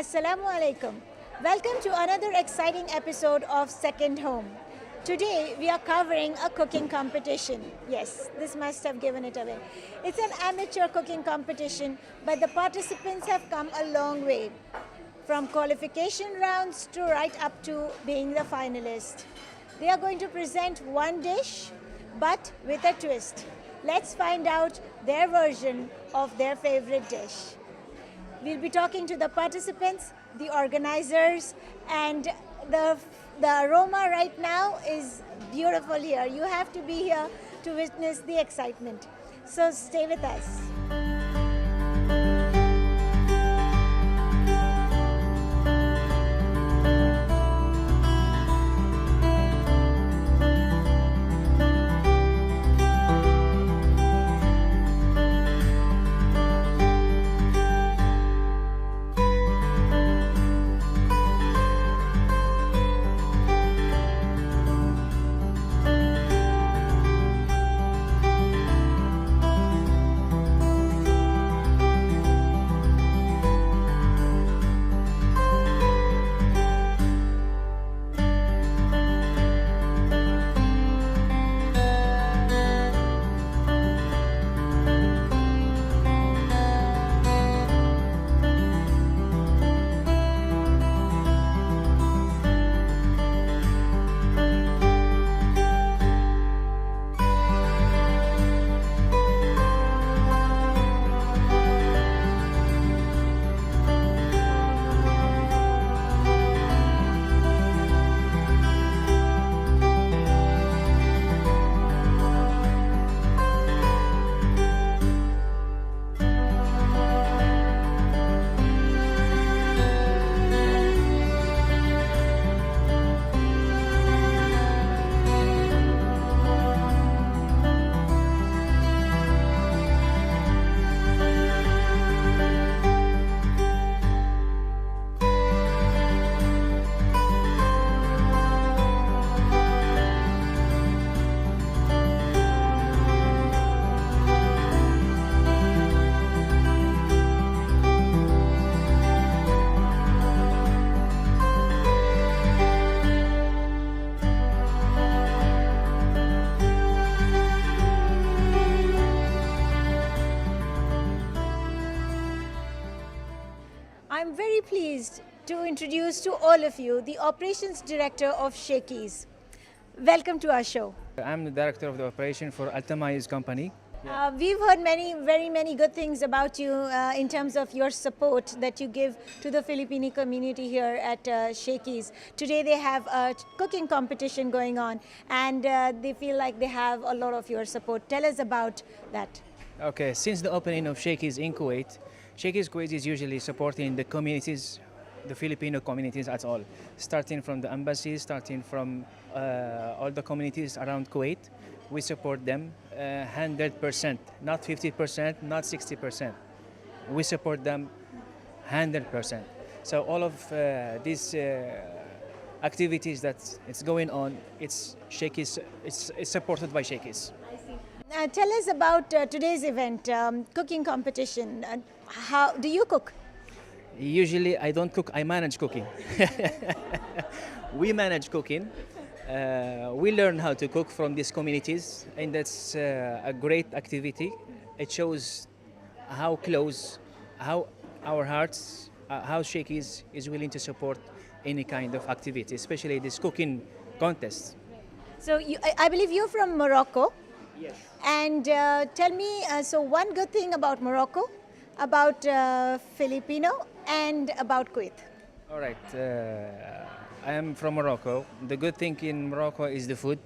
Assalamu alaikum. Welcome to another exciting episode of Second Home. Today we are covering a cooking competition. Yes, this must have given it away. It's an amateur cooking competition, but the participants have come a long way, from qualification rounds to right up to being the finalist. They are going to present one dish, but with a twist. Let's find out their version of their favorite dish. We'll be talking to the participants, the organizers, and the aroma right now is beautiful here. You have to be here to witness the excitement. So stay with us. I'm very pleased to introduce to all of you the Operations Director of Shakey's. Welcome to our show. I'm the director of the operation for Altamay's company. We've heard very many good things about you in terms of your support that you give to the Filipino community here at Shakey's. Today they have a cooking competition going on, and they feel like they have a lot of your support. Tell us about that. Okay, since the opening of Shakey's in Kuwait, Shakey's Kuwait is usually supporting the communities, the Filipino communities at all, starting from the embassies, starting from all the communities around Kuwait. We support them 100%, not 50%, not 60%. We support them 100%. So all of these activities that it's going on, it's Shakey's, it's supported by Shakey's. I see. Tell us about today's event, cooking competition. How do you cook? Usually I don't cook, I manage cooking. We manage cooking. We learn how to cook from these communities, and that's a great activity. It shows how close, how our hearts, how Shakey's is willing to support any kind of activity, especially this cooking contest. So I believe you're from Morocco. Yes. And tell me, so one good thing about Morocco, about Filipino, and about Kuwait. All right. I am from Morocco. The good thing in Morocco is the food.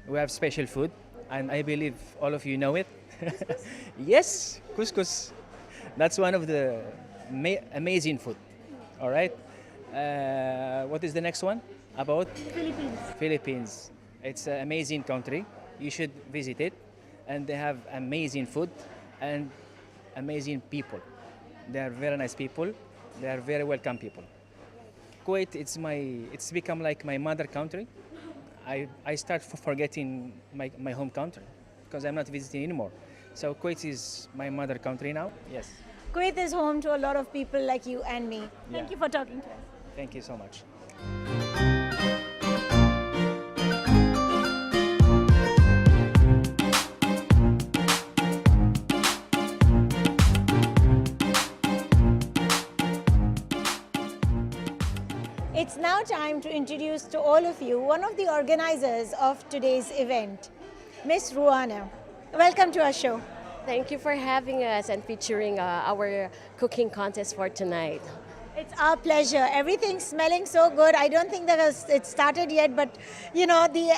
We have special food, and I believe all of you know it. Yes, couscous. That's one of the amazing food. All right. What is the next one? About Philippines. Philippines. It's an amazing country. You should visit it, and they have amazing food and amazing people. They are very nice people. They are very welcome people. Kuwait, it's become like my mother country. I start forgetting my home country because I'm not visiting anymore. So Kuwait is my mother country now. Yes. Kuwait is home to a lot of people like you and me. Thank Yeah. you for talking to us. Thank you so much. It's now time to introduce to all of you one of the organizers of today's event, Miss Ruana. Welcome to our show. Thank you for having us and featuring our cooking contest for tonight. It's our pleasure. Everything's smelling so good. I don't think that it started yet, but you know the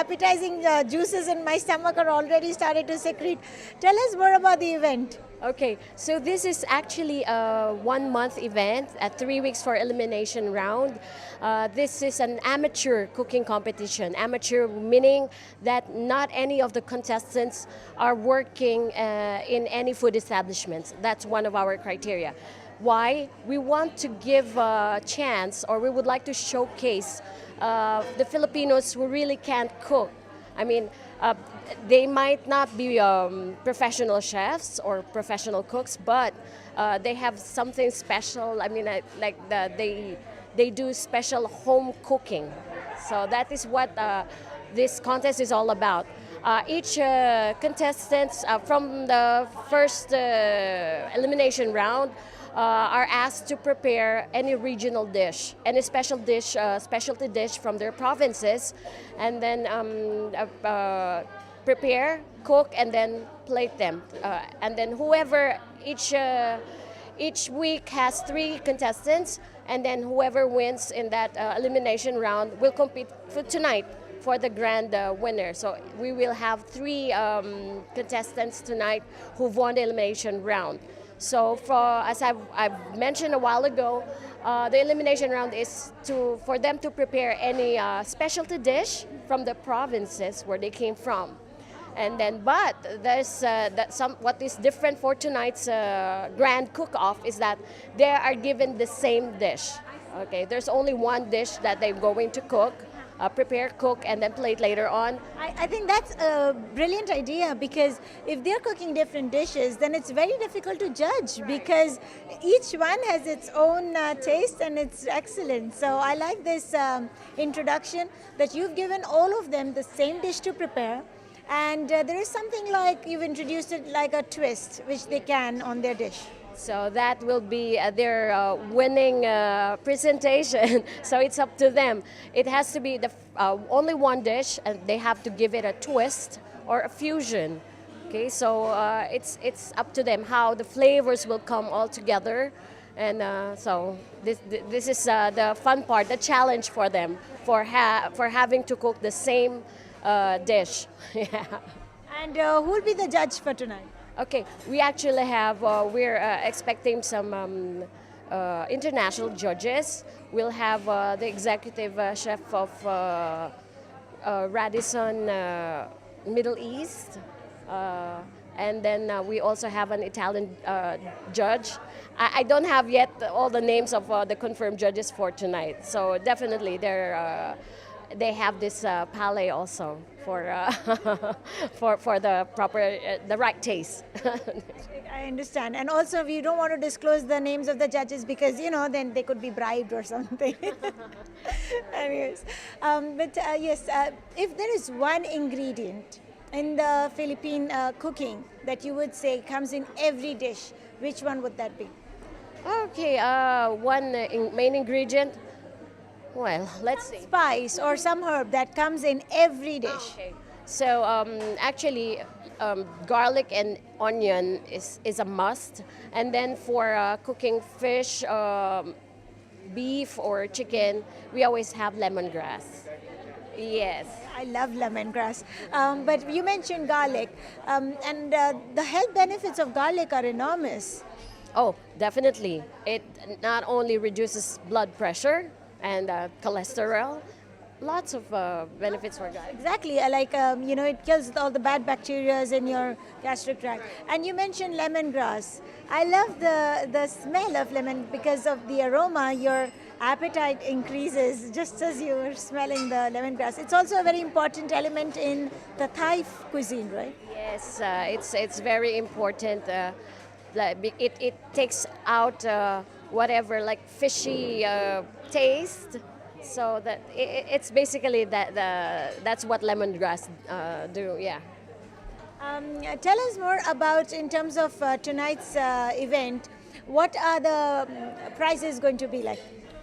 appetizing juices in my stomach are already started to secrete. Tell us more about the event. Okay, so this is actually a 1 month event, 3 weeks for elimination round. This is an amateur cooking competition. Amateur meaning that not any of the contestants are working in any food establishments. That's one of our criteria. Why? We want to give a chance, or we would like to showcase the Filipinos who really can't cook. I mean, they might not be professional chefs or professional cooks, but they have something special. I mean, they do special home cooking. So that is what this contest is all about. Each contestant from the first elimination round are asked to prepare any regional dish, any special dish, specialty dish from their provinces, and then prepare, cook, and then plate them. And then whoever each week has 3 contestants, and then whoever wins in that elimination round will compete for tonight for the grand winner. So we will have 3 contestants tonight who've won the elimination round. So as I've mentioned a while ago, the elimination round is for them to prepare any specialty dish from the provinces where they came from. And then, but there's what is different for tonight's grand cook-off is that they are given the same dish. Okay, there's only one dish that they're going to cook, prepare, cook, and then plate later on. I think that's a brilliant idea, because if they're cooking different dishes, then it's very difficult to judge, because each one has its own taste and it's excellent. So I like this introduction that you've given all of them the same dish to prepare. And there is something like you've introduced it like a twist, which they can on their dish. So that will be their winning presentation. So it's up to them. It has to be only one dish, and they have to give it a twist or a fusion. Okay, so it's up to them how the flavors will come all together. And so this is the fun part, the challenge for them for having to cook the same dish. Yeah. And who will be the judge for tonight? Okay, we actually have, we're expecting some international judges. We'll have the executive chef of Radisson Middle East. And then we also have an Italian judge. I don't have yet all the names of the confirmed judges for tonight. So definitely they have this palate also for for the proper, the right taste. I understand. And also, we don't want to disclose the names of the judges because, you know, then they could be bribed or something. Anyways, yes, if there is one ingredient in the Philippine cooking that you would say comes in every dish, which one would that be? Okay, one main ingredient. Well, let's see. Spice or some herb that comes in every dish. Okay. So actually, garlic and onion is a must. And then for cooking fish, beef or chicken, we always have lemongrass. Yes. I love lemongrass. But you mentioned garlic, and the health benefits of garlic are enormous. Oh, definitely. It not only reduces blood pressure and cholesterol, lots of benefits for garlic. Exactly, you know, it kills all the bad bacteria in your gastric tract. And you mentioned lemongrass. I love the smell of lemon because of the aroma. Your appetite increases just as you're smelling the lemongrass. It's also a very important element in the Thai cuisine, right? Yes, it's very important. it takes out whatever like fishy taste. So that it's basically that's what lemongrass do. Yeah. Tell us more about, in terms of tonight's event, what are the prizes going to be like?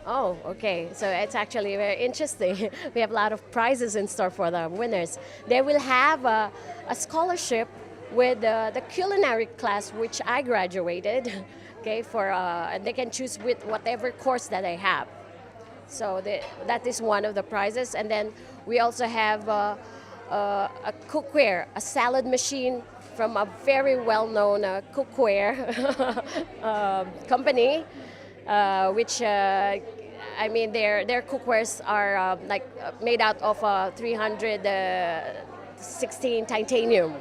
Oh, okay. So it's actually very interesting. We have a lot of prizes in store for the winners. They will have a scholarship with the culinary class, which I graduated. Okay, and they can choose with whatever course that they have. So that is one of the prizes, and then we also have a cookware, a salad machine from a very well-known cookware company, which I mean their cookwares are made out of 316 titanium,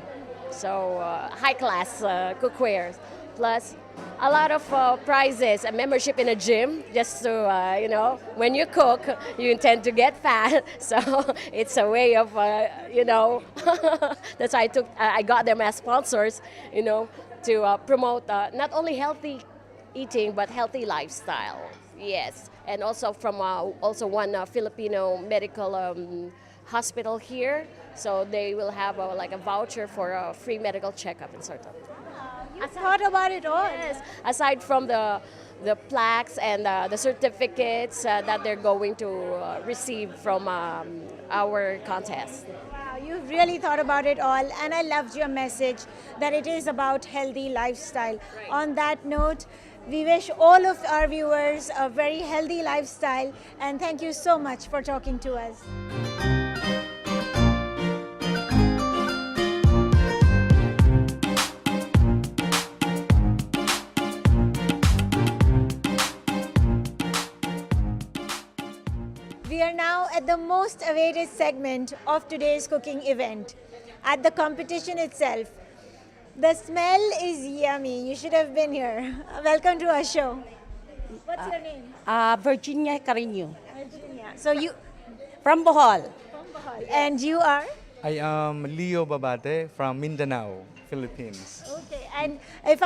so high-class cookwares, plus a lot of prizes, a membership in a gym, just to, when you cook, you intend to get fat. So it's a way of, that's why I got them as sponsors, to promote not only healthy eating, but healthy lifestyle. Yes. And also from also one Filipino medical hospital here. So they will have a voucher for a free medical checkup and sort of. You thought about it all. Yes, aside from the plaques and the certificates that they're going to receive from our contest. Wow, you've really thought about it all, and I loved your message that it is about healthy lifestyle. Right. On that note, we wish all of our viewers a very healthy lifestyle, and thank you so much for talking to us. We are now at the most awaited segment of today's cooking event, at the competition itself. The smell is yummy. You should have been here. Welcome to our show. What's your name? Virginia Carino Virginia. So you from Bohol. from Bohol, and you are? I am Leo Babate from Mindanao, Philippines. Okay. And if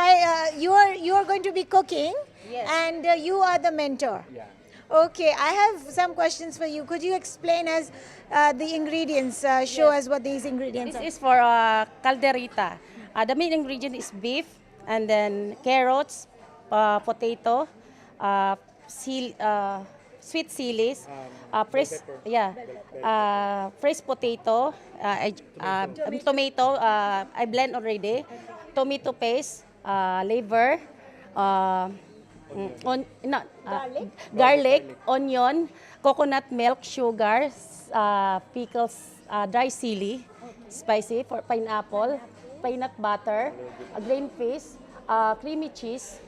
you are going to be cooking, Yes. and you are the mentor. Yeah. Okay, I have some questions for you. Could you explain us the ingredients? Show us what these ingredients This are. is for calderita. The main ingredient is beef, and then carrots, potato, sweet chilies, fresh fresh potato, tomato. I blend already. Tomato paste, liver, garlic, onion, coconut milk, sugar, pickles, dry chili, spicy for pineapple, peanut butter, green fish, creamy cheese,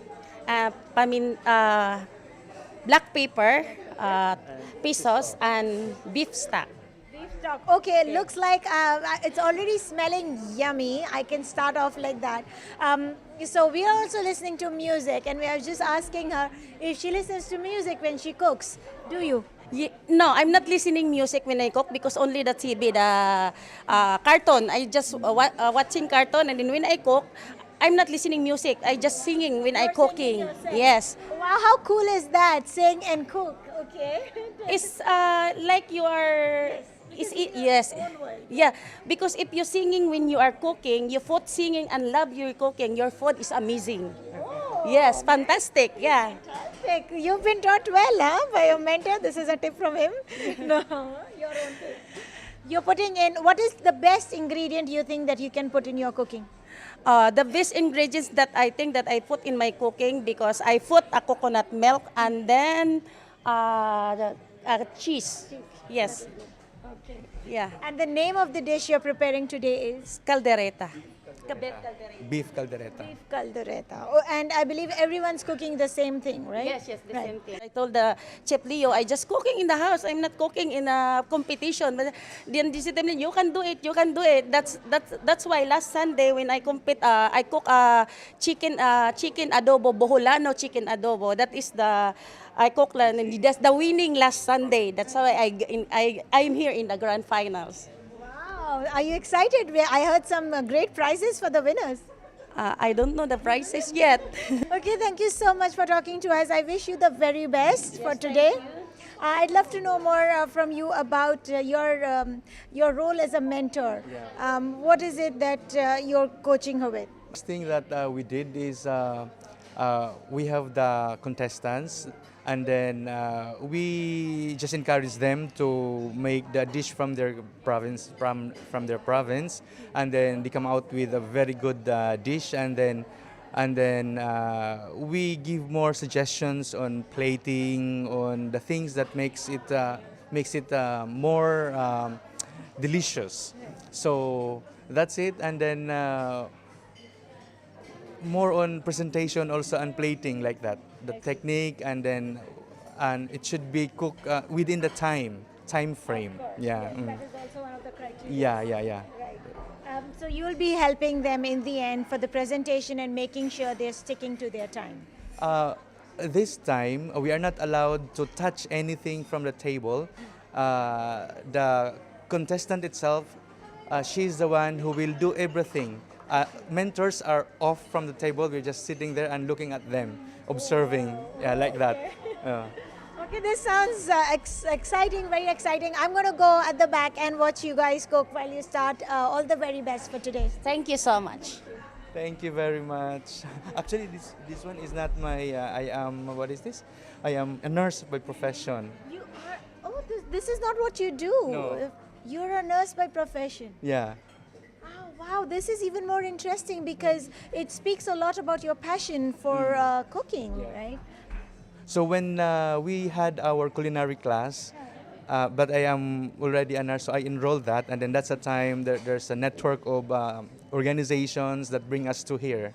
black pepper, pesos, and beef stock. Beef stock. Okay, looks like it's already smelling yummy. I can start off like that. So we are also listening to music, and we are just asking her if she listens to music when she cooks. Do you? No, I'm not listening music when I cook because only the TV, the cartoon. I just watching cartoon, and then when I cook, I'm not listening music. I just singing when I cooking. yourself. Yes, Wow, how cool is that? Sing and cook. Okay. it's like you are. Yes, yeah. Because if you're singing when you are cooking, you food singing and love your cooking. Your food is amazing. Yes, fantastic. Yeah. Fantastic. You've been taught well, huh, by your mentor. This is a tip from him. No, your own tip. You're putting in, what is the best ingredient you think that you can put in your cooking? The best ingredients that I think that I put in my cooking, because I put a coconut milk and then cheese. Yes. Okay. Yeah. And the name of the dish you're preparing today is? Caldereta. Beef caldereta. Beef caldereta. Oh, and I believe everyone's cooking the same thing, right? Yes, the Right. same thing. I told the Chef Leo, I just cooking in the house. I'm not cooking in a competition. But then they said to me, you can do it. You can do it. That's why last Sunday when I compete, I cook chicken adobo, Boholano chicken adobo. That is I cook that's the winning last Sunday. That's why I'm here in the grand finals. Wow. Are you excited? I heard some great prizes for the winners. I don't know the prices yet. Okay, thank you so much for talking to us. I wish you the very best for today. I'd love to know more from you about your role as a mentor. What is it that you're coaching her with? First thing that we did is we have the contestants, and then we just encourage them to make the dish from their province, from their province, and then they come out with a very good dish, and then we give more suggestions on plating, on the things that makes it more delicious. So that's it, and then more on presentation also and plating like that, the technique, and it should be cooked within the time frame. Yeah. That is also one of the criteria. Yeah. Right. So you will be helping them in the end for the presentation and making sure they're sticking to their time. This time we are not allowed to touch anything from the table. The contestant itself, she's the one who will do everything. Mentors are off from the table. We're just sitting there and looking at them, observing, like that. Okay, this sounds exciting, very exciting. I'm going to go at the back and watch you guys cook while you start. All the very best for today. Thank you so much. Thank you very much. Actually, this one is not my. I am, what is this? I am a nurse by profession. You are. Oh, this is not what you do. No. You're a nurse by profession. Yeah. Oh, wow, this is even more interesting because it speaks a lot about your passion for cooking, right? So when we had our culinary class, but I am already a nurse, so I enrolled that, and then that's the time there's a network of organizations that bring us to here.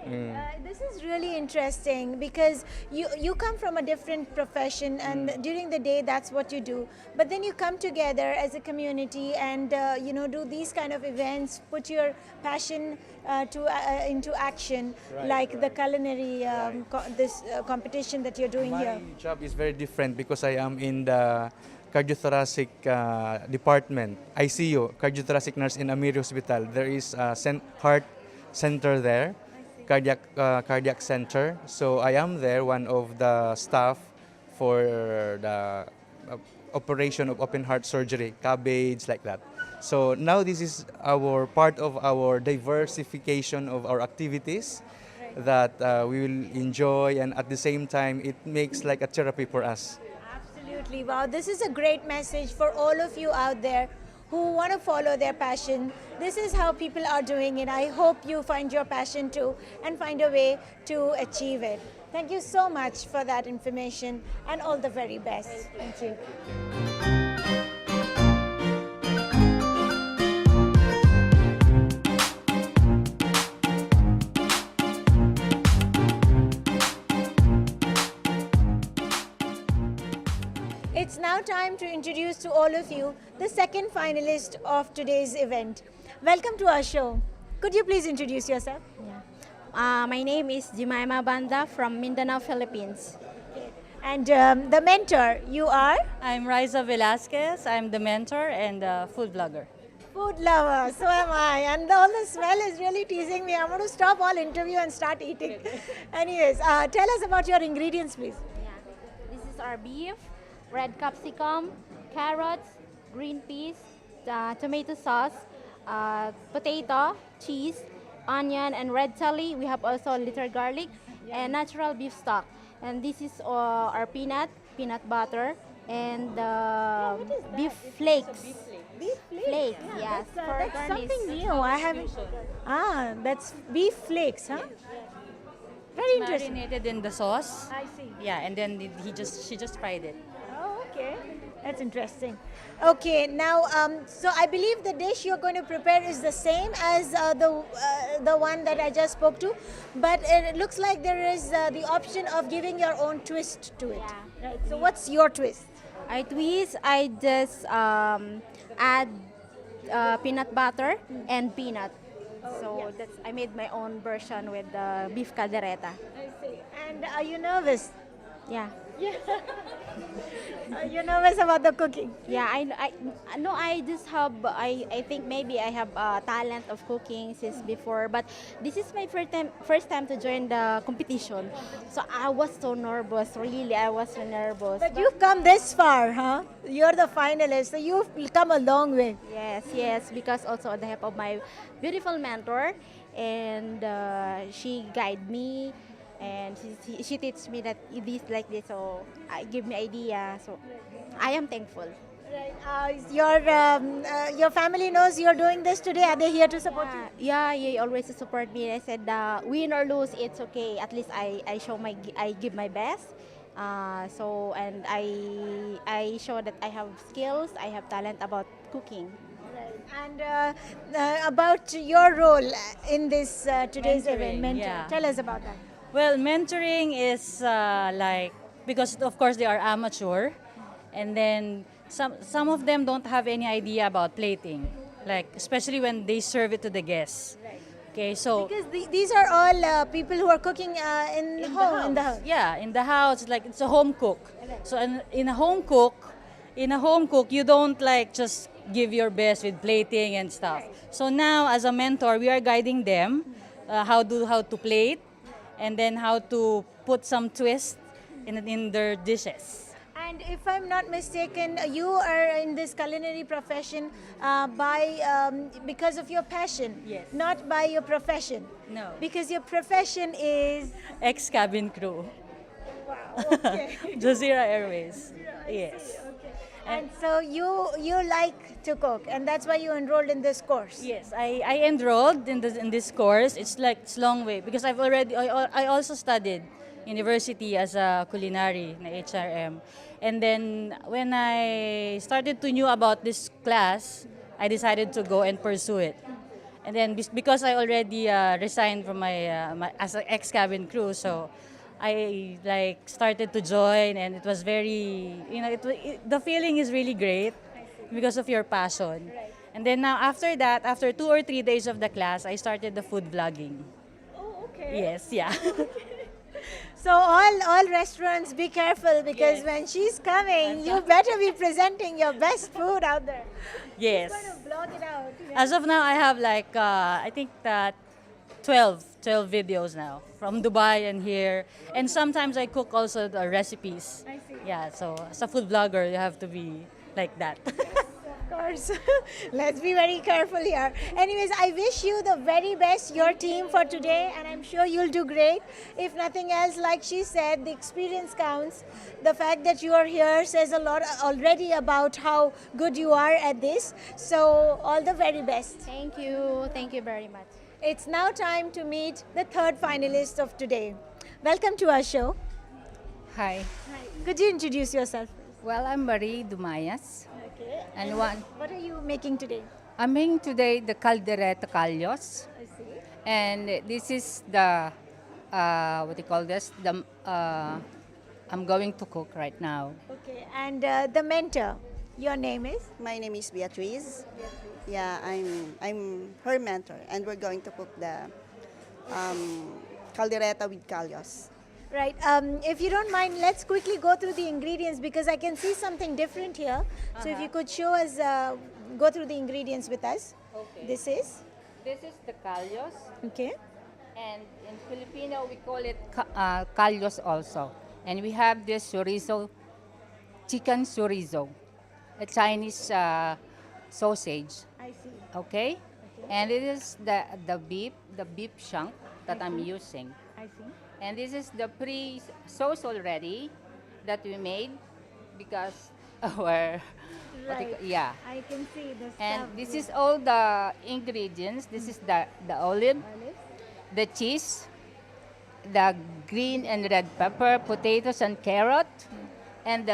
Right. This is really interesting because you come from a different profession, and during the day that's what you do. But then you come together as a community and do these kind of events, put your passion into action, like the culinary competition that you're doing here. My job is very different because I am in the cardiothoracic department, ICU, cardiothoracic nurse in Amiri Hospital. There is a heart center there. Cardiac center. So I am there, one of the staff for the operation of open heart surgery, cabbage, like that. So now this is our part of our diversification of our activities that we will enjoy, and at the same time it makes like a therapy for us. Absolutely. Wow, this is a great message for all of you out there who want to follow their passion. This is how people are doing it. I hope you find your passion too and find a way to achieve it. Thank you so much for that information and all the very best. Thank you. It's now time to introduce to all of you the second finalist of today's event. Welcome to our show. Could you please introduce yourself? My name is Jemima Banda from Mindanao, Philippines. And the mentor, you are? I'm Riza Velasquez. I'm the mentor and food blogger. Food lover, so am I. And all the smell is really teasing me. I'm going to stop all interview and start eating. Anyways, tell us about your ingredients, please. This is our beef, red capsicum, carrots, green peas, tomato sauce, potato, cheese, onion, and red chili. We have also little garlic and natural beef stock. And this is our peanut butter, and beef flakes. Beef Flakes, yes, for That's garnish. something new. I haven't. That's beef flakes, huh? Very interesting. Marinated in the sauce. I see. Yeah, and then she just fried it. Oh, okay. That's interesting. Okay, now, so I believe the dish you're going to prepare is the same as the one that I just spoke to, but it looks like there is the option of giving your own twist to it. Yeah. Right. So what's your twist? I just add peanut butter and peanut. So I made my own version with beef caldereta. I see. And are you nervous? Yeah. You're nervous about the cooking. Yeah, no, I just have, I think maybe I have a talent of cooking since before, but this is my first time to join the competition. So I was so nervous, really, I was so nervous. But you've come this far, huh? You're the finalist, so you've come a long way. Yes, because also the help of my beautiful mentor, and she guide me, and she teach me that this like this, so I give me idea. So I am thankful. Right. Your family knows you're doing this today. Are they here to support you? Yeah, he always support me. I said, win or lose, it's okay. At least I give my best. So and I show that I have skills, I have talent about cooking. And about your role in this today's event, Mentoring, mentor. yeah. Tell us about that. Well, mentoring is like, because of course they are amateur, and then some of them don't have any idea about plating, like especially when they serve it to the guests. Okay, so Because these are all people who are cooking in the house. yeah, in the house, like it's a home cook. So in a home cook, you don't like just give your best with plating and stuff. So now, as a mentor, we are guiding them how to plate, and then how to put some twist in their dishes. And if I'm not mistaken, you are in this culinary profession because of your passion, Yes. not by your profession. No. Because your profession is Ex-cabin crew, okay. Jazeera Airways. Yes. And so you like to cook, and that's why you enrolled in this course. Yes, I enrolled in this course. It's long way because I also studied university as a culinary na HRM, and then when I started to knew about this class, I decided to go and pursue it. And then because I already resigned from my as an ex-cabin crew, so I like started to join, and it was very, the feeling is really great because of your passion. And then now after that, after 2 or 3 days of the class, I started the food vlogging. Oh, okay. Yes, yeah. So all restaurants, be careful because Yes. when she's coming, you better be presenting your best food out there. Yes. She's going to blog it out. As of now, I have like, I think that 12 videos now from Dubai and here. And sometimes I cook also the recipes. I see. Yeah, so as a food vlogger, you have to be like that. Of course. Let's be very careful here. Anyways, I wish you the very best, your team, for today, and I'm sure you'll do great. If nothing else, like she said, the experience counts. The fact that you are here says a lot already about how good you are at this. So, all the very best. Thank you very much. It's now time to meet the third finalist of today. Welcome to our show. Hi. Could you introduce yourself? Well, I'm Marie Dumayas, Okay. and What are you making today? I'm making today the caldereta callos, I see. and this is the what do you call this? I'm going to cook right now. Okay. And the mentor, your name is? My name is Beatriz. Yeah, I'm her mentor, and we're going to cook the caldereta with callos. Right. If you don't mind, let's quickly go through the ingredients because I can see something different here. So if you could show us, go through the ingredients with us. Okay. This is? This is the callos, Okay. and in Filipino we call it callos also. And we have this chorizo, chicken chorizo, a Chinese sausage. I see. Okay? And it is the beef chunk that I'm using. I see. And this is the pre-sauce already that we made because our, Right. yeah. I can see the And stuff. this is all the ingredients. This is the olive, Olives. the cheese, the green and red pepper, potatoes and carrot, and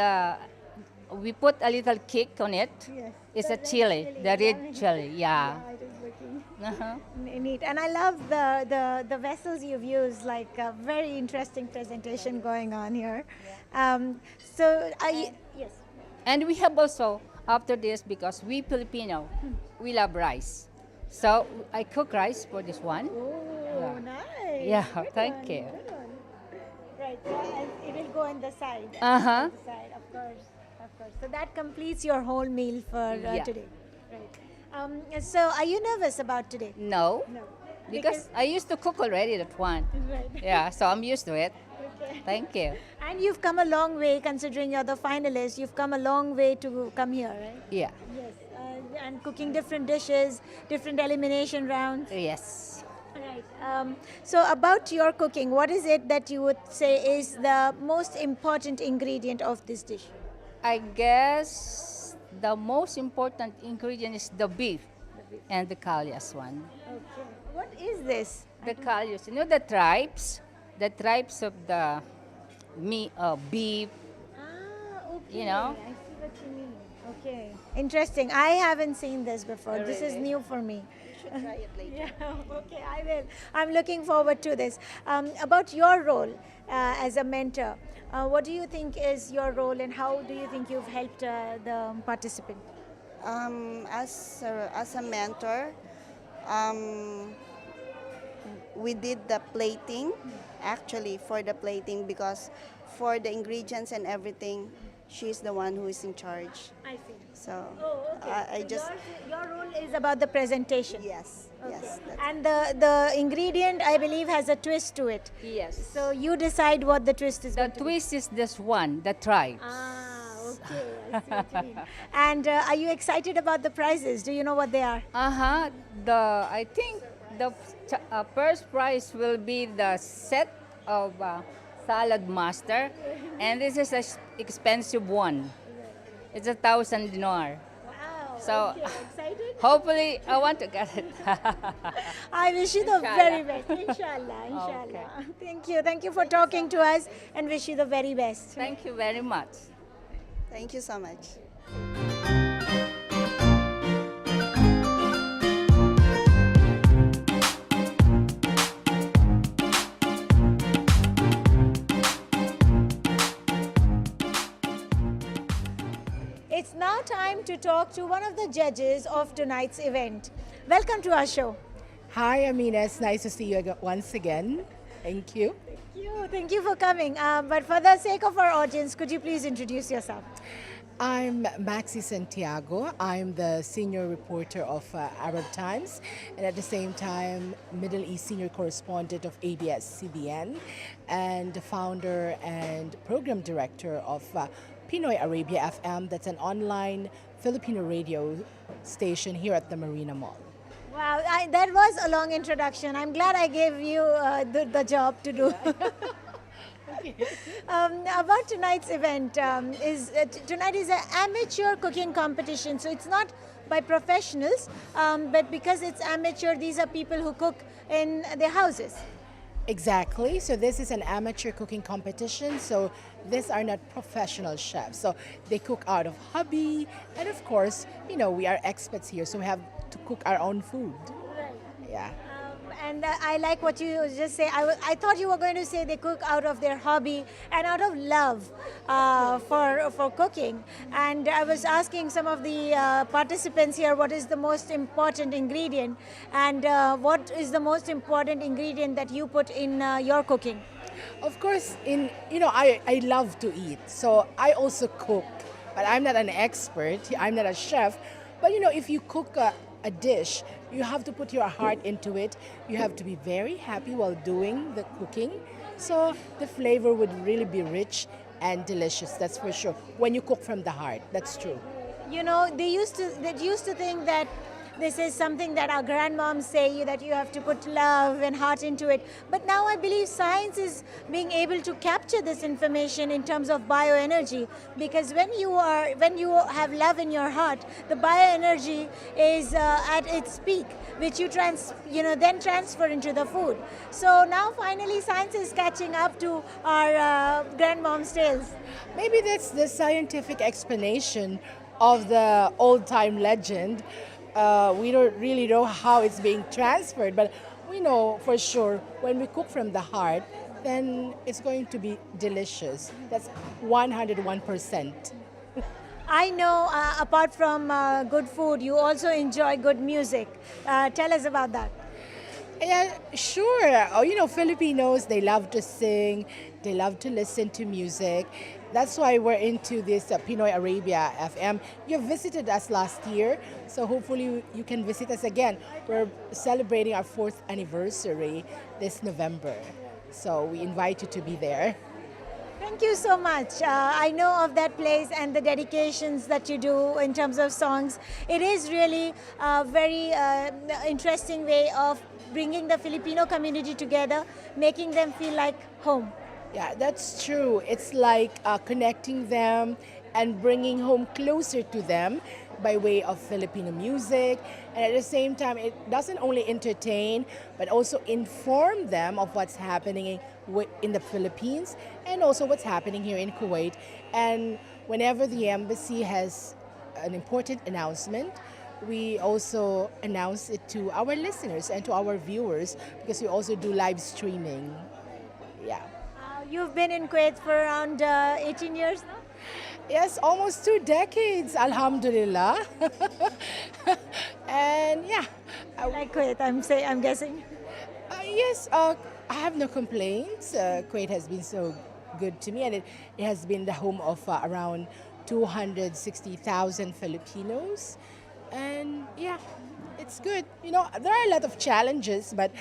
we put a little kick on it. Yes. It's The a red chili, chili, the red yeah. chili, yeah. It is looking Uh-huh. neat. And I love the vessels you've used, like a very interesting presentation going on here. Yes. And we have also, after this, because we Filipino, we love rice. So I cook rice for this one. Oh, Yeah. nice. Yeah, Good thank one, you. good one. Right. So, and it will go on the side. Uh-huh. On the side, of course, of course. So that completes your whole meal for Yeah. today. Right. So are you nervous about today? No, No. because I used to cook already that one. Right. Yeah, so I'm used to it. Okay. Thank you. And you've come a long way, considering you're the finalist. You've come a long way to come here, right? Yeah. Yes. And cooking different dishes, different elimination rounds. Yes. Right. So about your cooking, what is it that you would say is the most important ingredient of this dish? I guess the most important ingredient is the beef and the kalyas one. Okay. What is this? The kalyas, you know the tribes of the beef, Ah, okay. You know? I see what you mean. Okay. Interesting. I haven't seen this before. This is new for me. Try it later. Yeah, okay, I will. I'm looking forward to this. About your role as a mentor, what do you think is your role and how do you think you've helped the participant? As a mentor, we did the plating, actually, for the plating, because for the ingredients and everything, she's the one who is in charge. I see. So Oh, okay. I So just, your role is about the presentation. yes, Okay. yes. That's And the ingredient, I believe, has a twist to it. Yes. So you decide what the twist is. The going to be. twist is this one, the tribes. Ah, okay. I see what you mean. And are you excited about the prizes? Do you know what they are? Uh-huh. I think the first prize will be the set of salad master, and this is an expensive one. It's 1,000 dinar. Wow. So, okay. Excited? Hopefully, I want to get it. I wish you the very best. Inshallah. Inshallah. Okay. Thank you. Thank you for talking to us and wish you the very best. Thank you very much. Thank you so much. It's now time to talk to one of the judges of tonight's event. Welcome to our show. Hi, Amina. It's nice to see you once again. Thank you. Thank you for coming. But for the sake of our audience, could you please introduce yourself? I'm Maxi Santiago. I'm the senior reporter of Arab Times and at the same time Middle East senior correspondent of ABS-CBN and the founder and program director of Pinoy Arabia FM. That's an online Filipino radio station here at the Marina Mall. Wow, that was a long introduction. I'm glad I gave you the job to do. About tonight's event, tonight is an amateur cooking competition. So it's not by professionals, but because it's amateur, these are people who cook in their houses. Exactly. So this is an amateur cooking competition. So these are not professional chefs. So they cook out of hobby. And of course, you know, we are experts here. So we have to cook our own food. Right. Yeah. And I like what you just say. I thought you were going to say they cook out of their hobby and out of love for cooking. And I was asking some of the participants here what is the most important ingredient and what is the most important ingredient that you put in your cooking? Of course, I love to eat. So I also cook, but I'm not an expert. I'm not a chef. But you know, if you cook a dish, you have to put your heart into it. You have to be very happy while doing the cooking. So the flavor would really be rich and delicious, that's for sure. When you cook from the heart, that's true. You know, they used to think that this is something that our grandmoms say, that you have to put love and heart into it. But now I believe science is being able to capture this information in terms of bioenergy, because when you have love in your heart, the bioenergy is at its peak, which you then transfer into the food. So now finally science is catching up to our grandmom's tales. Maybe that's the scientific explanation of the old-time legend. We don't really know how it's being transferred, but we know for sure when we cook from the heart, then it's going to be delicious. That's 101%. I know apart from good food, you also enjoy good music. Tell us about that. Yeah, sure. Oh, you know, Filipinos, they love to sing, They love to listen to music. That's why we're into this Pinoy Arabia FM. You visited us last year, so hopefully you can visit us again. We're celebrating our 4th anniversary this November. So we invite you to be there. Thank you so much. I know of that place and the dedications that you do in terms of songs. It is really a very interesting way of bringing the Filipino community together, making them feel like home. Yeah, that's true. It's like connecting them and bringing home closer to them by way of Filipino music. And at the same time, it doesn't only entertain, but also inform them of what's happening in the Philippines and also what's happening here in Kuwait. And whenever the embassy has an important announcement, we also announce it to our listeners and to our viewers because we also do live streaming. Yeah. You've been in Kuwait for around 18 years now? Yes, almost 2 decades, alhamdulillah. And yeah. I like Kuwait, I'm guessing. Yes, I have no complaints. Kuwait has been so good to me, and it has been the home of around 260,000 Filipinos. And yeah, it's good. You know, there are a lot of challenges, but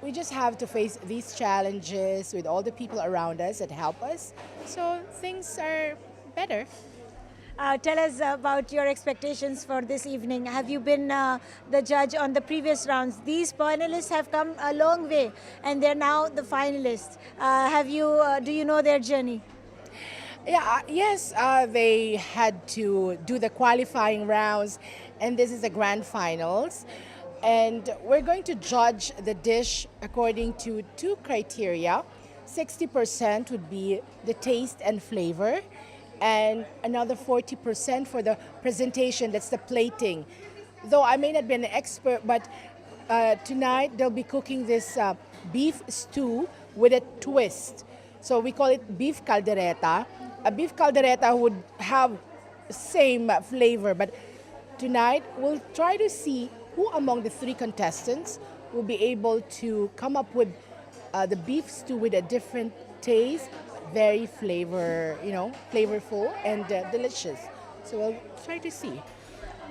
we just have to face these challenges with all the people around us that help us. So things are better. Tell us about your expectations for this evening. Have you been the judge on the previous rounds? These panelists have come a long way, and they're now the finalists. Do you know their journey? Yeah, yes, they had to do the qualifying rounds, and this is the grand finals. And we're going to judge the dish according to 2 criteria. 60% would be the taste and flavor, and another 40% for the presentation, that's the plating. Though I may not be an expert, but tonight they'll be cooking this beef stew with a twist. So we call it beef caldereta. A beef caldereta would have same flavor, but tonight we'll try to see who among the 3 contestants will be able to come up with the beef stew with a different taste, very flavorful and delicious. So we'll try to see.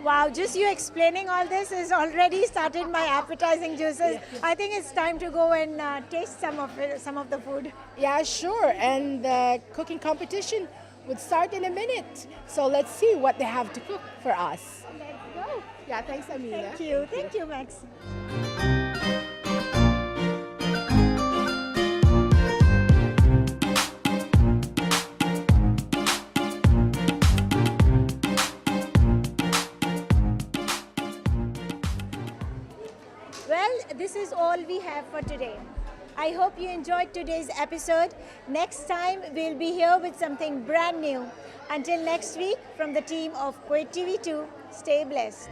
Wow, just you explaining all this has already started my appetizing juices. I think it's time to go and taste some of the food. Yeah, sure. And the cooking competition would start in a minute. So let's see what they have to cook for us. Let's go. Yeah, thanks, Amina. Thank you, Max. Well, this is all we have for today. I hope you enjoyed today's episode. Next time, we'll be here with something brand new. Until next week, from the team of Kuwait TV2, stay blessed.